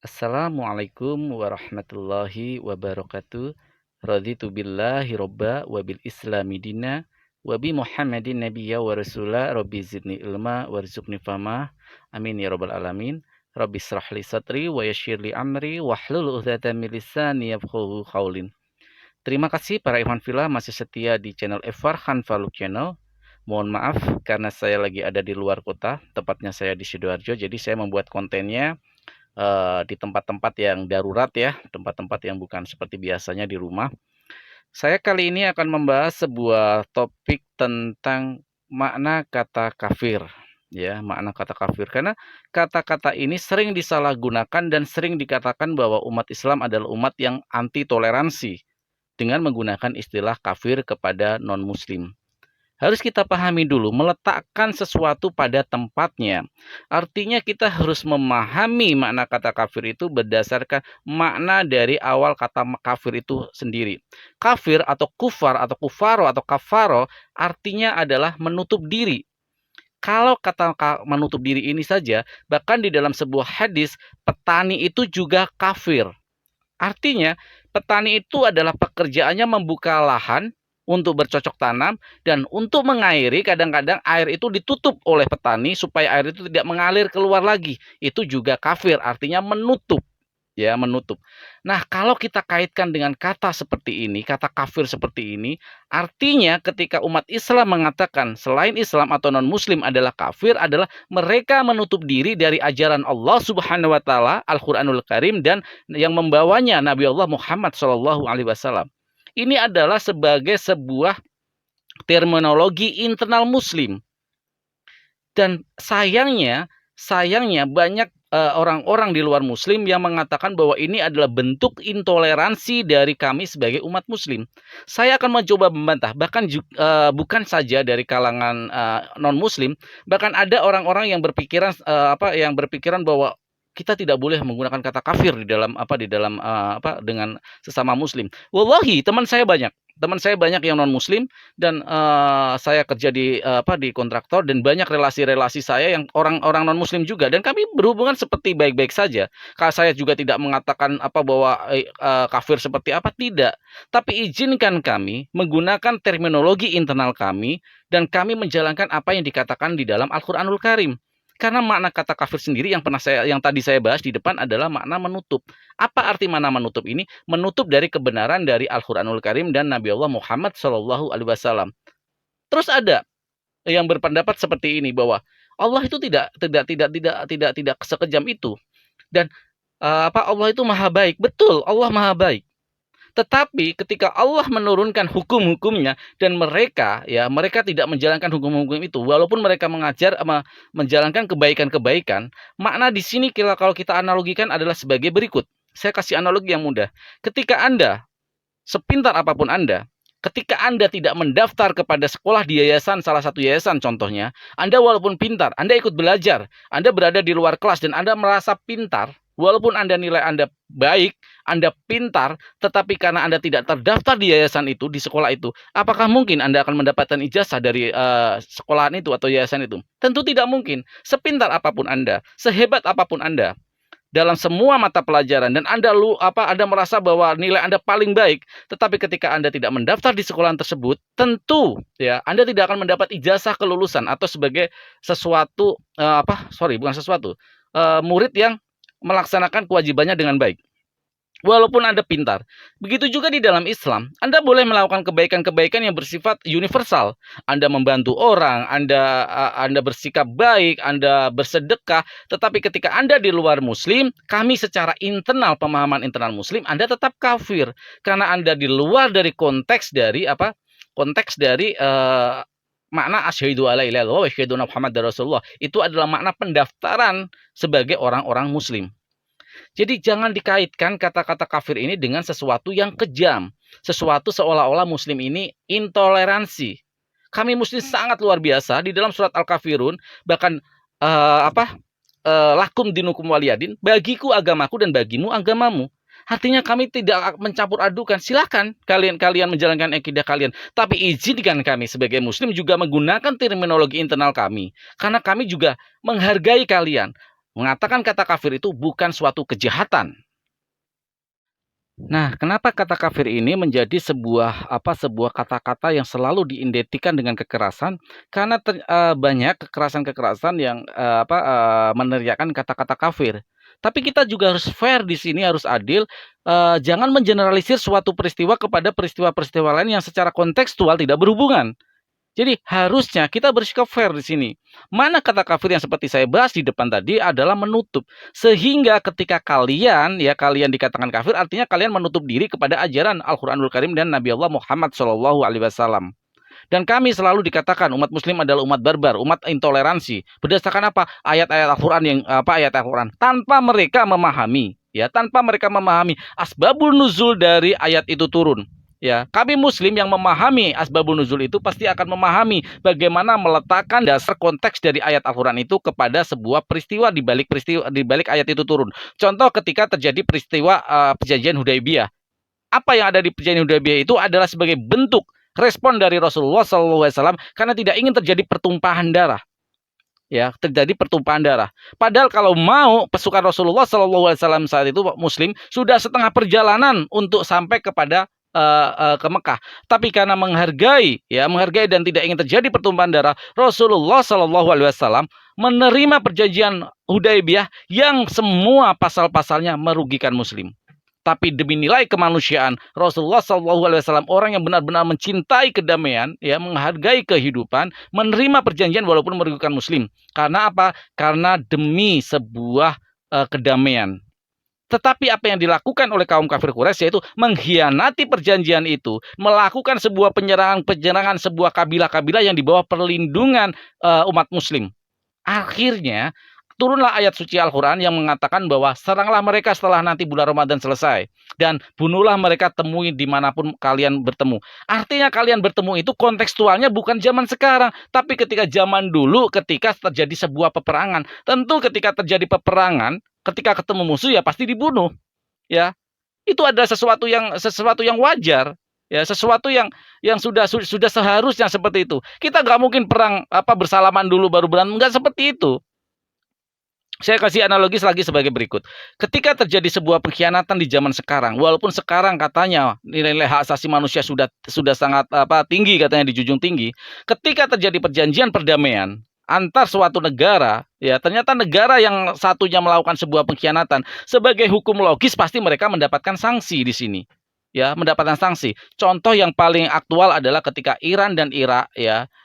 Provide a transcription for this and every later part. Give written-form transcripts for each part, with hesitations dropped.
Assalamualaikum warahmatullahi wabarakatuh. Raditu billahi robba wa bil islami dina wa bi Muhammadin nabiyya wa rasula rabbi zidni ilma warzuqni fama. Amin ya rabbal alamin. Rabbi israh li sadri wa yassir li amri wahlul 'uqdatam min lisani yafqahu qaulin. Terima kasih para ikhwan fillah masih setia di channel Farhan Faluk Channel. Mohon maaf karena saya lagi ada di luar kota, tepatnya saya di Sidoarjo, jadi saya membuat kontennya di tempat-tempat yang darurat ya, tempat-tempat yang bukan seperti biasanya di rumah. Saya kali ini akan membahas sebuah topik tentang makna kata kafir. Ya, makna kata kafir. Karena kata-kata ini sering disalahgunakan dan sering dikatakan bahwa umat Islam adalah umat yang anti toleransi dengan menggunakan istilah kafir kepada non-muslim. Harus kita pahami dulu, meletakkan sesuatu pada tempatnya. Artinya kita harus memahami makna kata kafir itu berdasarkan makna dari awal kata kafir itu sendiri. Kafir atau kufar atau kufaro atau kafaro artinya adalah menutup diri. Kalau kata menutup diri ini saja, bahkan di dalam sebuah hadis, petani itu juga kafir. Artinya, petani itu adalah pekerjaannya membuka lahan untuk bercocok tanam dan untuk mengairi, kadang-kadang air itu ditutup oleh petani supaya air itu tidak mengalir keluar lagi. Itu juga kafir, artinya menutup. Ya, menutup. Nah, kalau kita kaitkan dengan kata seperti ini, kata kafir seperti ini, artinya ketika umat Islam mengatakan selain Islam atau non-muslim adalah kafir, adalah mereka menutup diri dari ajaran Allah Subhanahu wa taala, Al-Qur'anul Karim, dan yang membawanya Nabi Allah Muhammad SAW. Ini adalah sebagai sebuah terminologi internal muslim. Dan sayangnya banyak orang-orang di luar muslim yang mengatakan bahwa ini adalah bentuk intoleransi dari kami sebagai umat muslim. Saya akan mencoba membantah, bahkan bukan saja dari kalangan non-muslim, bahkan ada orang-orang yang berpikiran bahwa kita tidak boleh menggunakan kata kafir di dalam dengan sesama muslim. Wallahi, teman saya banyak yang non muslim, dan saya kerja di kontraktor, dan banyak relasi-relasi saya yang orang-orang non muslim juga, dan kami berhubungan seperti baik-baik saja. Kalau saya juga tidak mengatakan bahwa kafir seperti apa, tidak, tapi izinkan kami menggunakan terminologi internal kami dan kami menjalankan apa yang dikatakan di dalam Al-Qur'anul Karim. Karena makna kata kafir sendiri yang tadi saya bahas di depan adalah makna menutup. Apa arti makna menutup ini? Menutup dari kebenaran dari Al-Qur'anul Karim dan Nabi Allah Muhammad SAW. Terus ada yang berpendapat seperti ini, bahwa Allah itu tidak sekejam itu, dan Allah itu maha baik. Betul, Allah maha baik. Tetapi ketika Allah menurunkan hukum-hukumnya dan mereka tidak menjalankan hukum-hukum itu, walaupun mereka menjalankan kebaikan-kebaikan, makna di sini kalau kita analogikan adalah sebagai berikut. Saya kasih analogi yang mudah. Ketika Anda, sepintar apapun Anda, ketika Anda tidak mendaftar kepada sekolah di yayasan, salah satu yayasan contohnya, Anda walaupun pintar, Anda ikut belajar, Anda berada di luar kelas dan Anda merasa pintar, walaupun nilai Anda baik, Anda pintar, tetapi karena Anda tidak terdaftar di yayasan itu, di sekolah itu, apakah mungkin Anda akan mendapatkan ijazah dari sekolahan itu atau yayasan itu? Tentu tidak mungkin. Sepintar apapun Anda, sehebat apapun Anda, dalam semua mata pelajaran, dan Anda merasa bahwa nilai Anda paling baik, tetapi ketika Anda tidak mendaftar di sekolah tersebut, tentu Anda tidak akan mendapat ijazah kelulusan atau sebagai murid yang melaksanakan kewajibannya dengan baik, walaupun Anda pintar. Begitu juga di dalam Islam, Anda boleh melakukan kebaikan-kebaikan yang bersifat universal. Anda membantu orang, Anda bersikap baik, Anda bersedekah, tetapi ketika Anda di luar muslim, kami secara internal, pemahaman internal muslim, Anda tetap kafir karena Anda di luar dari konteks dari makna asyhadu alla ilaha illallah wa asyhadu anna muhammadar rasulullah. Itu adalah makna pendaftaran sebagai orang-orang muslim. Jadi jangan dikaitkan kata-kata kafir ini dengan sesuatu yang kejam, sesuatu seolah-olah muslim ini intoleransi. Kami muslim sangat luar biasa. Di dalam surat Al-Kafirun bahkan lakum dinukum waliyadin, bagiku agamaku dan bagimu agamamu. Artinya kami tidak mencampur adukan. Silakan kalian menjalankan akidah kalian, tapi izinkan kami sebagai muslim juga menggunakan terminologi internal kami, karena kami juga menghargai kalian. Mengatakan kata kafir itu bukan suatu kejahatan. Nah, kenapa kata kafir ini menjadi sebuah kata-kata yang selalu diidentikan dengan kekerasan? Karena banyak kekerasan-kekerasan yang meneriakkan kata-kata kafir. Tapi kita juga harus fair di sini, harus adil. Jangan mengeneralisir suatu peristiwa kepada peristiwa-peristiwa lain yang secara kontekstual tidak berhubungan. Jadi harusnya kita bersikap fair di sini. Mana kata kafir yang seperti saya bahas di depan tadi adalah menutup. Sehingga ketika kalian dikatakan kafir, artinya kalian menutup diri kepada ajaran Al-Qur'anul Karim dan Nabi Allah Muhammad SAW. Dan kami selalu dikatakan umat muslim adalah umat barbar, umat intoleransi. Berdasarkan apa? Ayat-ayat Al-Qur'an ayat Al-Qur'an tanpa mereka memahami, tanpa mereka memahami asbabul nuzul dari ayat itu turun. Kami muslim yang memahami asbabun nuzul itu pasti akan memahami bagaimana meletakkan dasar konteks dari ayat Al-Qur'an itu kepada sebuah peristiwa di balik ayat itu turun. Contoh ketika terjadi peristiwa perjanjian Hudaybiyah. Apa yang ada di perjanjian Hudaybiyah itu adalah sebagai bentuk respon dari Rasulullah SAW karena tidak ingin terjadi pertumpahan darah. Terjadi pertumpahan darah. Padahal kalau mau pasukan Rasulullah SAW saat itu muslim sudah setengah perjalanan untuk sampai kepada ke Mekah, tapi karena menghargai dan tidak ingin terjadi pertumpahan darah, Rasulullah SAW menerima perjanjian Hudaybiyah yang semua pasal-pasalnya merugikan Muslim. Tapi demi nilai kemanusiaan, Rasulullah SAW orang yang benar-benar mencintai kedamaian, menghargai kehidupan, menerima perjanjian walaupun merugikan Muslim. Karena apa? Karena demi sebuah kedamaian. Tetapi apa yang dilakukan oleh kaum kafir Quraisy yaitu mengkhianati perjanjian itu, melakukan sebuah penyerangan sebuah kabilah-kabilah yang di bawah perlindungan umat muslim. Akhirnya turunlah ayat suci Al-Qur'an yang mengatakan bahwa seranglah mereka setelah nanti bulan Ramadan selesai dan bunuhlah mereka, temui dimanapun kalian bertemu. Artinya kalian bertemu itu kontekstualnya bukan zaman sekarang, tapi ketika zaman dulu ketika terjadi sebuah peperangan. Tentu ketika terjadi peperangan, ketika ketemu musuh pasti dibunuh. Itu adalah sesuatu yang wajar. Sesuatu yang sudah seharusnya seperti itu. Kita nggak mungkin perang bersalaman dulu baru berantem, nggak seperti itu. Saya kasih analogi lagi sebagai berikut. Ketika terjadi sebuah pengkhianatan di zaman sekarang, walaupun sekarang katanya nilai hak asasi manusia sudah sangat tinggi, katanya dijunjung tinggi. Ketika terjadi perjanjian perdamaian antar suatu negara, ternyata negara yang satunya melakukan sebuah pengkhianatan, sebagai hukum logis pasti mereka mendapatkan sanksi di sini. Mendapatkan sanksi. Contoh yang paling aktual adalah ketika Iran dan Irak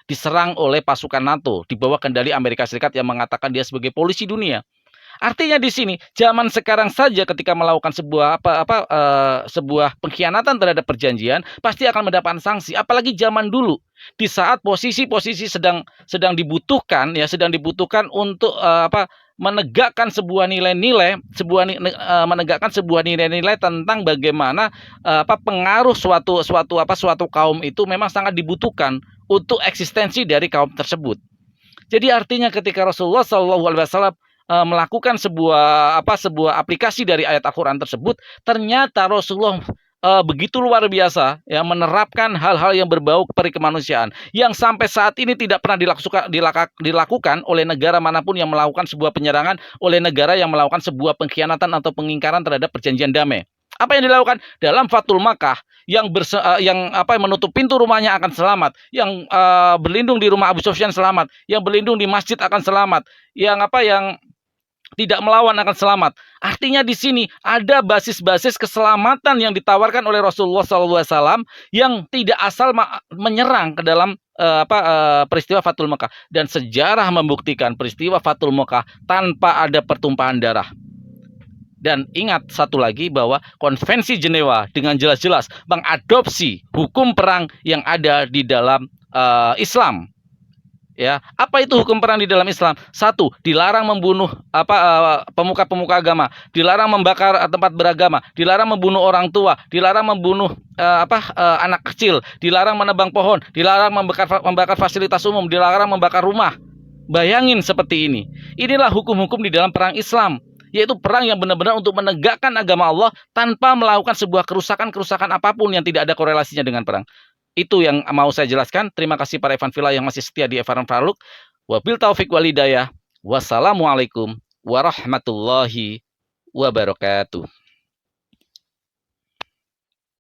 diserang oleh pasukan NATO di bawah kendali Amerika Serikat yang mengatakan dia sebagai polisi dunia. Artinya di sini zaman sekarang saja ketika melakukan sebuah pengkhianatan terhadap perjanjian pasti akan mendapatkan sanksi. Apalagi zaman dulu di saat posisi-posisi sedang dibutuhkan untuk menegakkan sebuah nilai-nilai, menegakkan sebuah nilai-nilai tentang bagaimana pengaruh suatu kaum itu memang sangat dibutuhkan untuk eksistensi dari kaum tersebut. Jadi artinya ketika Rasulullah SAW melakukan sebuah aplikasi dari ayat Al-Qur'an tersebut, ternyata Rasulullah begitu luar biasa menerapkan hal-hal yang berbau perikemanusiaan yang sampai saat ini tidak pernah dilakukan oleh negara manapun yang melakukan sebuah penyerangan, oleh negara yang melakukan sebuah pengkhianatan atau pengingkaran terhadap perjanjian damai. Apa yang dilakukan dalam Fathul Makkah, yang menutup pintu rumahnya akan selamat, yang berlindung di rumah Abu Sufyan selamat, yang berlindung di masjid akan selamat, yang tidak melawan akan selamat. Artinya di sini ada basis-basis keselamatan yang ditawarkan oleh Rasulullah SAW yang tidak asal menyerang ke dalam peristiwa Fathul Makkah. Dan sejarah membuktikan peristiwa Fathul Makkah tanpa ada pertumpahan darah. Dan ingat satu lagi bahwa Konvensi Jenewa dengan jelas-jelas mengadopsi hukum perang yang ada di dalam Islam. Apa itu hukum perang di dalam Islam? 1, dilarang membunuh pemuka-pemuka agama, dilarang membakar tempat beragama, dilarang membunuh orang tua, dilarang membunuh anak kecil, dilarang menebang pohon, dilarang membakar fasilitas umum, dilarang membakar rumah. Bayangin seperti ini. Inilah hukum-hukum di dalam perang Islam, yaitu perang yang benar-benar untuk menegakkan agama Allah tanpa melakukan sebuah kerusakan apapun yang tidak ada korelasinya dengan perang. Itu yang mau saya jelaskan. Terima kasih para Evan Villa yang masih setia di Evan Faruk. Wabil taufik walidayah. Wassalamualaikum warahmatullahi wabarakatuh.